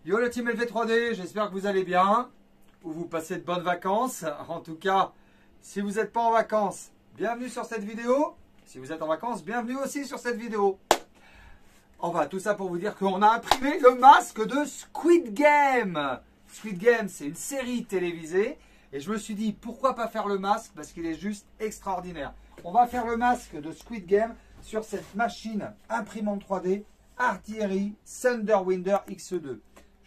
Yo le team LV3D, j'espère que vous allez bien, ou vous passez de bonnes vacances. En tout cas, si vous n'êtes pas en vacances, bienvenue sur cette vidéo. Si vous êtes en vacances, bienvenue aussi sur cette vidéo. Enfin, tout ça pour vous dire qu'on a imprimé le masque de Squid Game. Squid Game, c'est une série télévisée. Et je me suis dit, pourquoi pas faire le masque? Parce qu'il est juste extraordinaire. On va faire le masque de Squid Game sur cette machine imprimante 3D Artillery Thunderwinder X2.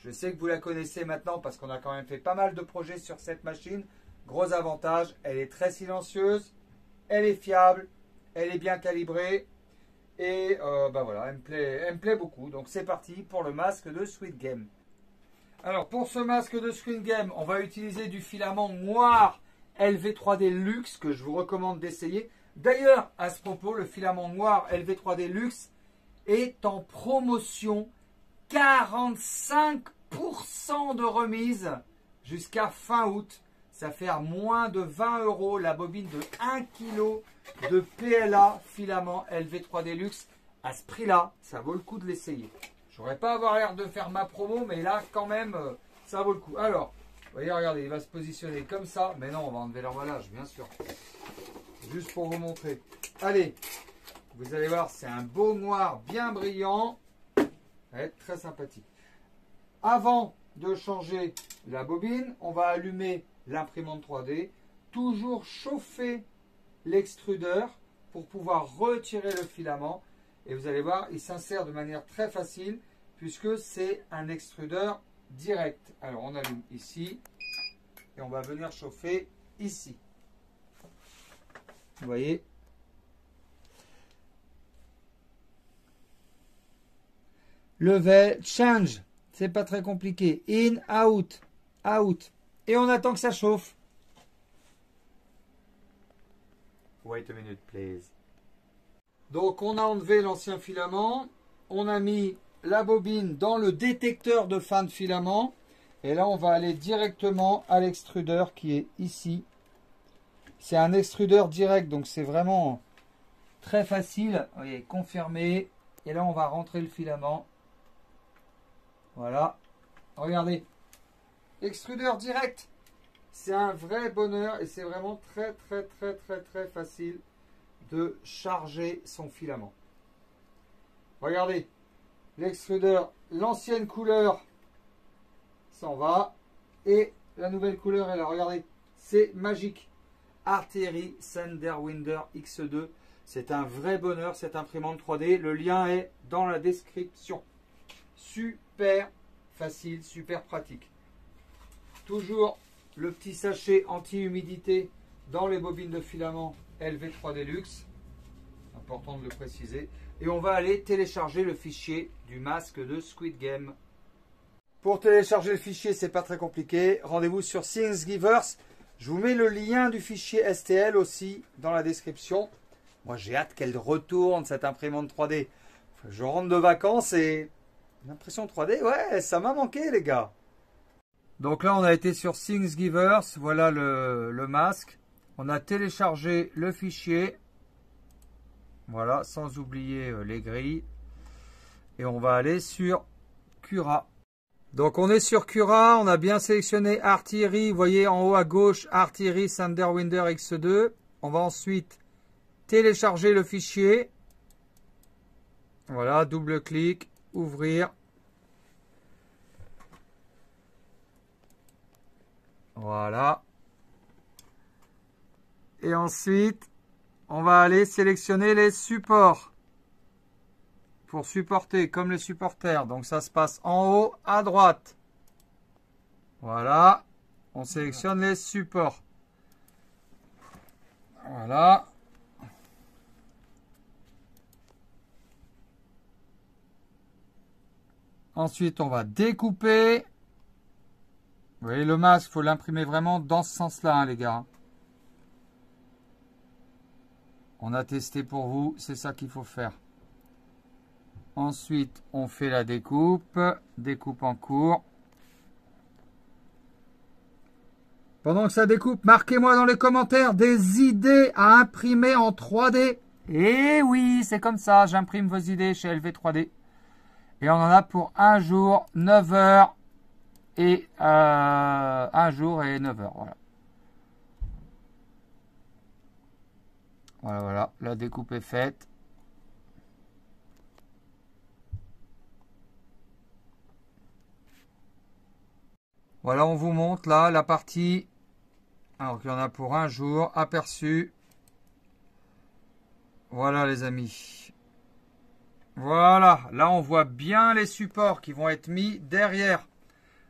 Je sais que vous la connaissez maintenant parce qu'on a quand même fait pas mal de projets sur cette machine. Gros avantage, elle est très silencieuse, elle est fiable, elle est bien calibrée. Et voilà, elle me plaît beaucoup. Donc c'est parti pour le masque de Squid Game. Alors pour ce masque de Squid Game, on va utiliser du filament noir LV3D Luxe que je vous recommande d'essayer. D'ailleurs, à ce propos, le filament noir LV3D Luxe est en promotion. 45% de remise jusqu'à fin août. Ça fait à moins de 20 € la bobine de 1 kg de PLA filament LV3D Luxe. À ce prix-là, ça vaut le coup de l'essayer. Je n'aurais pas avoir l'air de faire ma promo, mais là, quand même, ça vaut le coup. Alors, vous voyez, regardez, il va se positionner comme ça. Mais non, on va enlever l'emballage, bien sûr. Juste pour vous montrer. Allez, vous allez voir, c'est un beau noir bien brillant. Ça va être très sympathique. Avant de changer la bobine, on va allumer l'imprimante 3D. Toujours chauffer l'extrudeur pour pouvoir retirer le filament. Et vous allez voir, il s'insère de manière très facile puisque c'est un extrudeur direct. Alors on allume ici et on va venir chauffer ici. Vous voyez ? Level, change, c'est pas très compliqué. In, out, out. Et on attend que ça chauffe. Wait a minute, please. Donc on a enlevé l'ancien filament. On a mis la bobine dans le détecteur de fin de filament. Et là, on va aller directement à l'extrudeur qui est ici. C'est un extrudeur direct, donc c'est vraiment très facile. Vous voyez, confirmé. Et là, on va rentrer le filament. Voilà, regardez, extrudeur direct, c'est un vrai bonheur et c'est vraiment très facile de charger son filament. Regardez, l'extrudeur, l'ancienne couleur s'en va et la nouvelle couleur est là, regardez, c'est magique. Artillery Thunderwinder X2, c'est un vrai bonheur cette imprimante 3D, le lien est dans la description. Super facile, super pratique. Toujours le petit sachet anti-humidité dans les bobines de filament LV3D Luxe. Important de le préciser. Et on va aller télécharger le fichier du masque de Squid Game. Pour télécharger le fichier, c'est pas très compliqué. Rendez-vous sur Thingiverse. Je vous mets le lien du fichier STL aussi dans la description. Moi, j'ai hâte qu'elle retourne cette imprimante 3D. Je rentre de vacances et l'impression 3D, ouais, ça m'a manqué les gars. Donc là, on a été sur Thingiverse. Voilà le masque. On a téléchargé le fichier. Voilà, sans oublier les grilles. Et on va aller sur Cura. Donc on est sur Cura. On a bien sélectionné Artillery. Vous voyez en haut à gauche, Artillery Thunderwinder X2. On va ensuite télécharger le fichier. Voilà, double clic. Ouvrir. Voilà. Et ensuite, on va aller sélectionner les supports. Pour supporter, comme les supporters. Donc ça se passe en haut à droite. Voilà. On sélectionne les supports. Voilà. Ensuite, on va découper. Vous voyez, le masque, il faut l'imprimer vraiment dans ce sens-là, hein, les gars. On a testé pour vous, c'est ça qu'il faut faire. Ensuite, on fait la découpe. Découpe en cours. Pendant que ça découpe, marquez-moi dans les commentaires des idées à imprimer en 3D. Et oui, c'est comme ça, j'imprime vos idées chez LV3D. Et on en a pour un jour, 9 heures, et 1 jour et 9 heures. Voilà. Voilà, voilà, la découpe est faite. Voilà, on vous montre là la partie. Alors qu'il y en a pour 1 jour, aperçu. Voilà les amis. Voilà, là on voit bien les supports qui vont être mis derrière.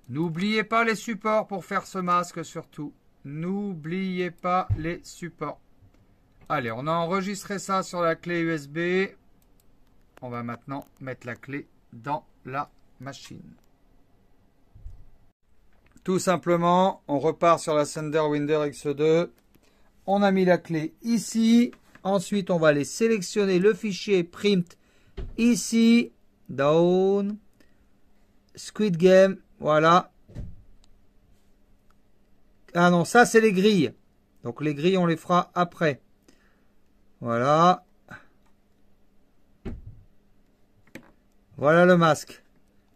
N'oubliez pas les supports pour faire ce masque surtout. N'oubliez pas les supports. Allez, on a enregistré ça sur la clé USB. On va maintenant mettre la clé dans la machine. Tout simplement, on repart sur la Sunderwinder X2. On a mis la clé ici. Ensuite, on va aller sélectionner le fichier print ici. Down. Squid Game. Voilà. Ah non, ça c'est les grilles. Donc les grilles, on les fera après. Voilà. Voilà le masque.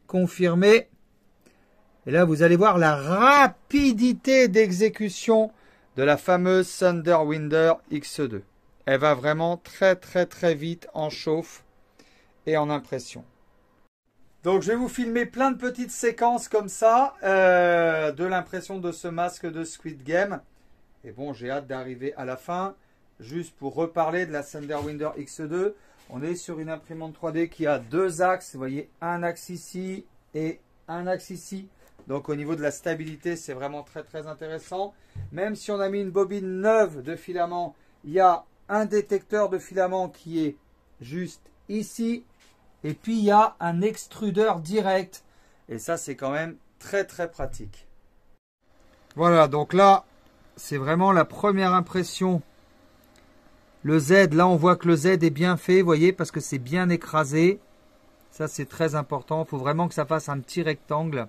Confirmé. Et là, vous allez voir la rapidité d'exécution de la fameuse Sunderwinder X2. Elle va vraiment très très très vite en chauffe et en impression. Donc je vais vous filmer plein de petites séquences comme ça de l'impression de ce masque de Squid Game. Et bon, j'ai hâte d'arriver à la fin. Juste pour reparler de la Sunderwinder X2, on est sur une imprimante 3D qui a 2 axes. Vous voyez, un axe ici et un axe ici. Donc au niveau de la stabilité, c'est vraiment très très intéressant. Même si on a mis une bobine neuve de filament, il y a un détecteur de filament qui est juste ici. Et puis il y a un extrudeur direct. Et ça, c'est quand même très très pratique. Voilà, donc là, c'est vraiment la première impression. Le Z, là on voit que le Z est bien fait, vous voyez, parce que c'est bien écrasé. Ça c'est très important, il faut vraiment que ça fasse un petit rectangle.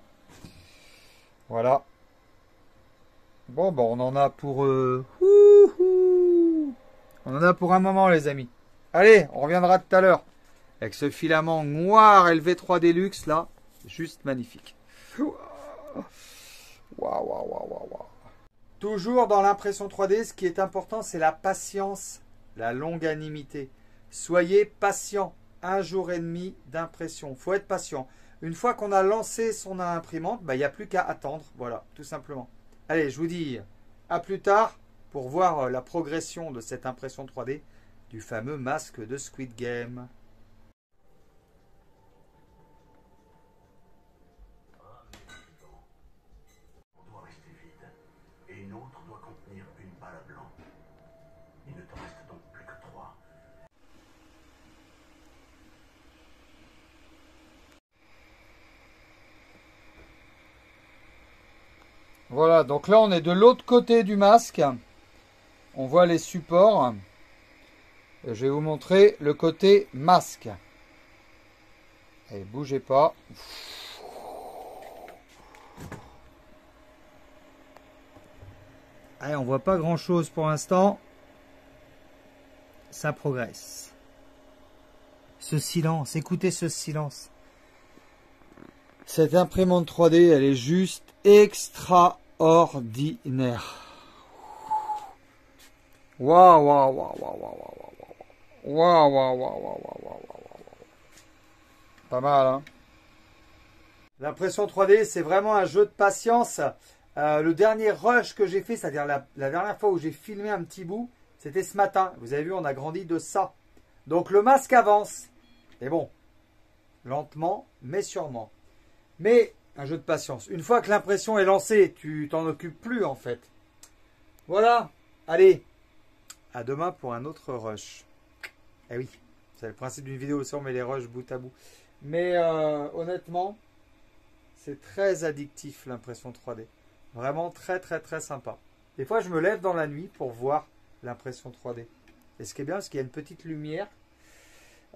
Voilà. Bon, on en a pour... on en a pour un moment les amis. Allez, on reviendra tout à l'heure. Avec ce filament noir LV3 Deluxe là, juste magnifique. Waouh, waouh, waouh, waouh. Toujours dans l'impression 3D, ce qui est important, c'est la patience, la longanimité. Soyez patient. 1 jour et demi d'impression. Il faut être patient. Une fois qu'on a lancé son imprimante, il n'y a plus qu'à attendre. Voilà, tout simplement. Allez, je vous dis à plus tard pour voir la progression de cette impression 3D du fameux masque de Squid Game. Voilà, donc là on est de l'autre côté du masque. On voit les supports. Je vais vous montrer le côté masque. Et bougez pas. Allez, on voit pas grand chose pour l'instant. Ça progresse. Ce silence, écoutez ce silence. Cette imprimante 3D, elle est juste extraordinaire. Waouh, waouh, waouh, waouh, waouh, waouh, waouh, waouh, waouh. Pas mal, hein? L'impression 3D, c'est vraiment un jeu de patience. Le dernier rush que j'ai fait, c'est-à-dire la dernière fois où j'ai filmé un petit bout, c'était ce matin. Vous avez vu, on a grandi de ça. Donc le masque avance. Et bon, lentement, mais sûrement. Mais un jeu de patience. Une fois que l'impression est lancée, tu t'en occupes plus en fait. Voilà. Allez, à demain pour un autre rush. Eh oui, c'est le principe d'une vidéo aussi, on met les rushs bout à bout. Mais honnêtement, c'est très addictif l'impression 3D. Vraiment très très très sympa. Des fois, je me lève dans la nuit pour voir l'impression 3D. Et ce qui est bien, c'est qu'il y a une petite lumière.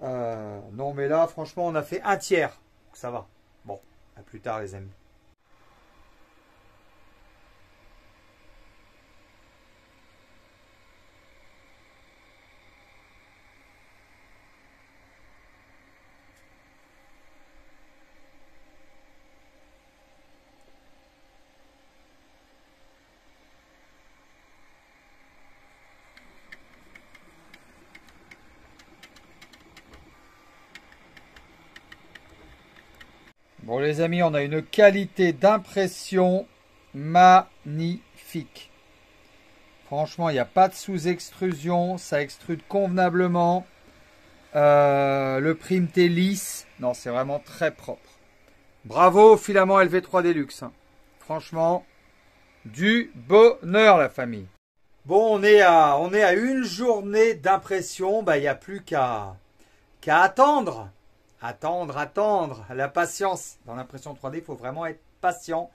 Non, mais là, franchement, on a fait un tiers. Donc ça va. Bon, à plus tard les amis. Bon les amis, on a une qualité d'impression magnifique. Franchement, il n'y a pas de sous-extrusion, ça extrude convenablement. Le print est lisse. Non, c'est vraiment très propre. Bravo filament LV3 Deluxe. Franchement, du bonheur la famille. Bon, on est à une journée d'impression. Bah, il n'y a plus qu'à attendre. Attendre. La patience. Dans l'impression 3D, il faut vraiment être patient.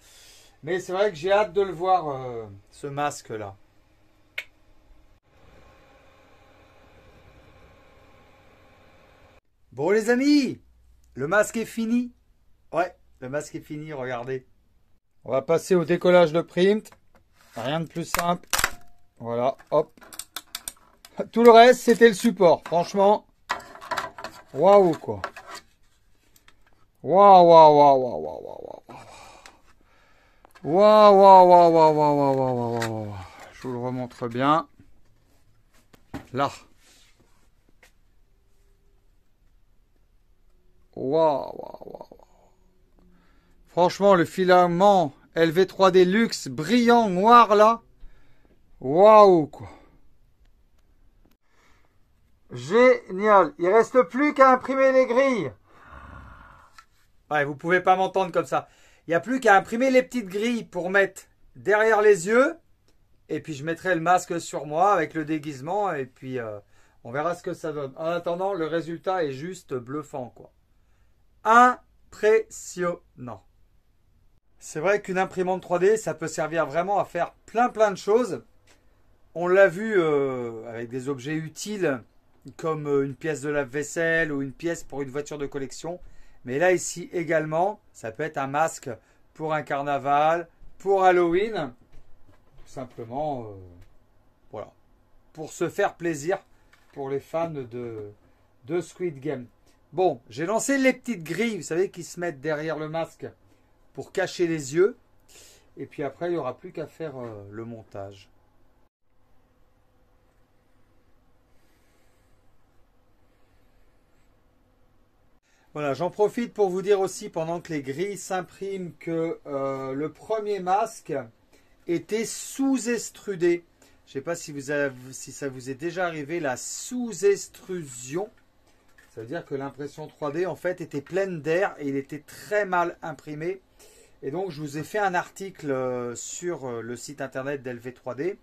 Mais c'est vrai que j'ai hâte de le voir, ce masque-là. Bon les amis, le masque est fini. Ouais, le masque est fini, regardez. On va passer au décollage de print. Rien de plus simple. Voilà, hop. Tout le reste, c'était le support. Franchement, waouh quoi. Waouh. Je vous le remontre bien. Là. Waouh. Franchement, le filament LV3D Luxe brillant noir là. Waouh quoi. Génial. Il reste plus qu'à imprimer les grilles. Ouais, vous pouvez pas m'entendre comme ça. Il n'y a plus qu'à imprimer les petites grilles pour mettre derrière les yeux. Et puis je mettrai le masque sur moi avec le déguisement. Et puis on verra ce que ça donne. En attendant, le résultat est juste bluffant quoi. Impressionnant. C'est vrai qu'une imprimante 3D, ça peut servir vraiment à faire plein de choses. On l'a vu avec des objets utiles comme une pièce de lave-vaisselle ou une pièce pour une voiture de collection. Mais là ici également, ça peut être un masque pour un carnaval, pour Halloween. Tout simplement, voilà, pour se faire plaisir pour les fans de Squid Game. Bon, j'ai lancé les petites grilles, vous savez, qui se mettent derrière le masque pour cacher les yeux. Et puis après, il n'y aura plus qu'à faire le montage. Voilà, j'en profite pour vous dire aussi, pendant que les grilles s'impriment, que le premier masque était sous-extrudé. Je ne sais pas si ça vous est déjà arrivé, la sous-extrusion. Ça veut dire que l'impression 3D en fait était pleine d'air et il était très mal imprimé. Et donc je vous ai fait un article sur le site internet d'LV3D,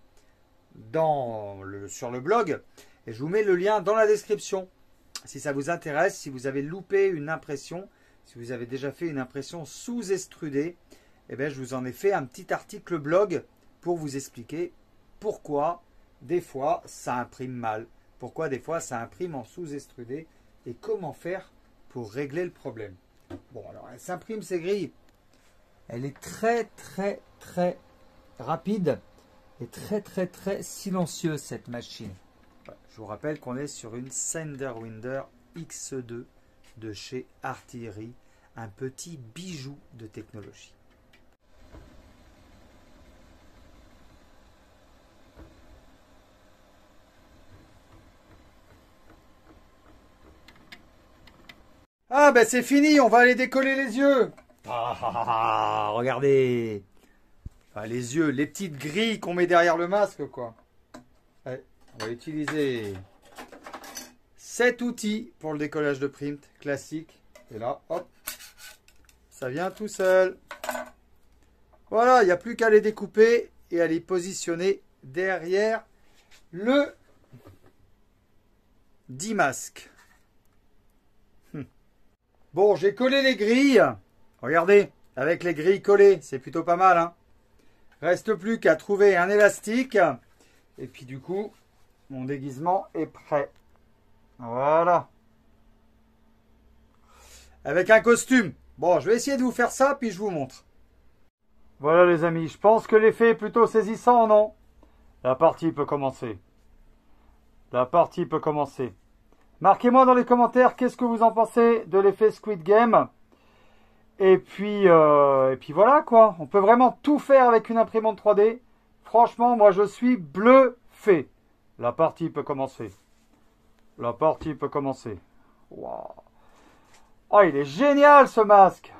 sur le blog. Et je vous mets le lien dans la description. Si ça vous intéresse, si vous avez loupé une impression, si vous avez déjà fait une impression sous-extrudée, eh bien, je vous en ai fait un petit article blog pour vous expliquer pourquoi des fois ça imprime mal, pourquoi des fois ça imprime en sous-extrudé et comment faire pour régler le problème. Bon, alors elle s'imprime ces grilles. Elle est très rapide et très silencieuse cette machine. Je vous rappelle qu'on est sur une Senderwinder X2 de chez Artillery, un petit bijou de technologie. Ah ben c'est fini, on va aller décoller les yeux. Regardez. Ah, les yeux, les petites grilles qu'on met derrière le masque quoi. Allez, on va utiliser cet outil pour le décollage de print classique. Et là, hop, ça vient tout seul. Voilà, il n'y a plus qu'à les découper et à les positionner derrière le dit masque. Bon, j'ai collé les grilles. Regardez, avec les grilles collées, c'est plutôt pas mal. Hein. Reste plus qu'à trouver un élastique. Et puis du coup, mon déguisement est prêt. Voilà. Avec un costume. Bon, je vais essayer de vous faire ça, puis je vous montre. Voilà les amis, je pense que l'effet est plutôt saisissant, non? La partie peut commencer. La partie peut commencer. Marquez-moi dans les commentaires qu'est-ce que vous en pensez de l'effet Squid Game. Et puis voilà quoi. On peut vraiment tout faire avec une imprimante 3D. Franchement, moi je suis bluffé. La partie peut commencer. La partie peut commencer. Waouh. Oh, il est génial ce masque.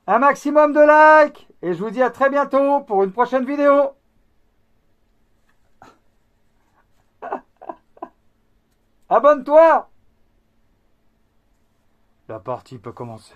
un maximum de likes et je vous dis à très bientôt pour une prochaine vidéo. Abonne-toi! La partie peut commencer.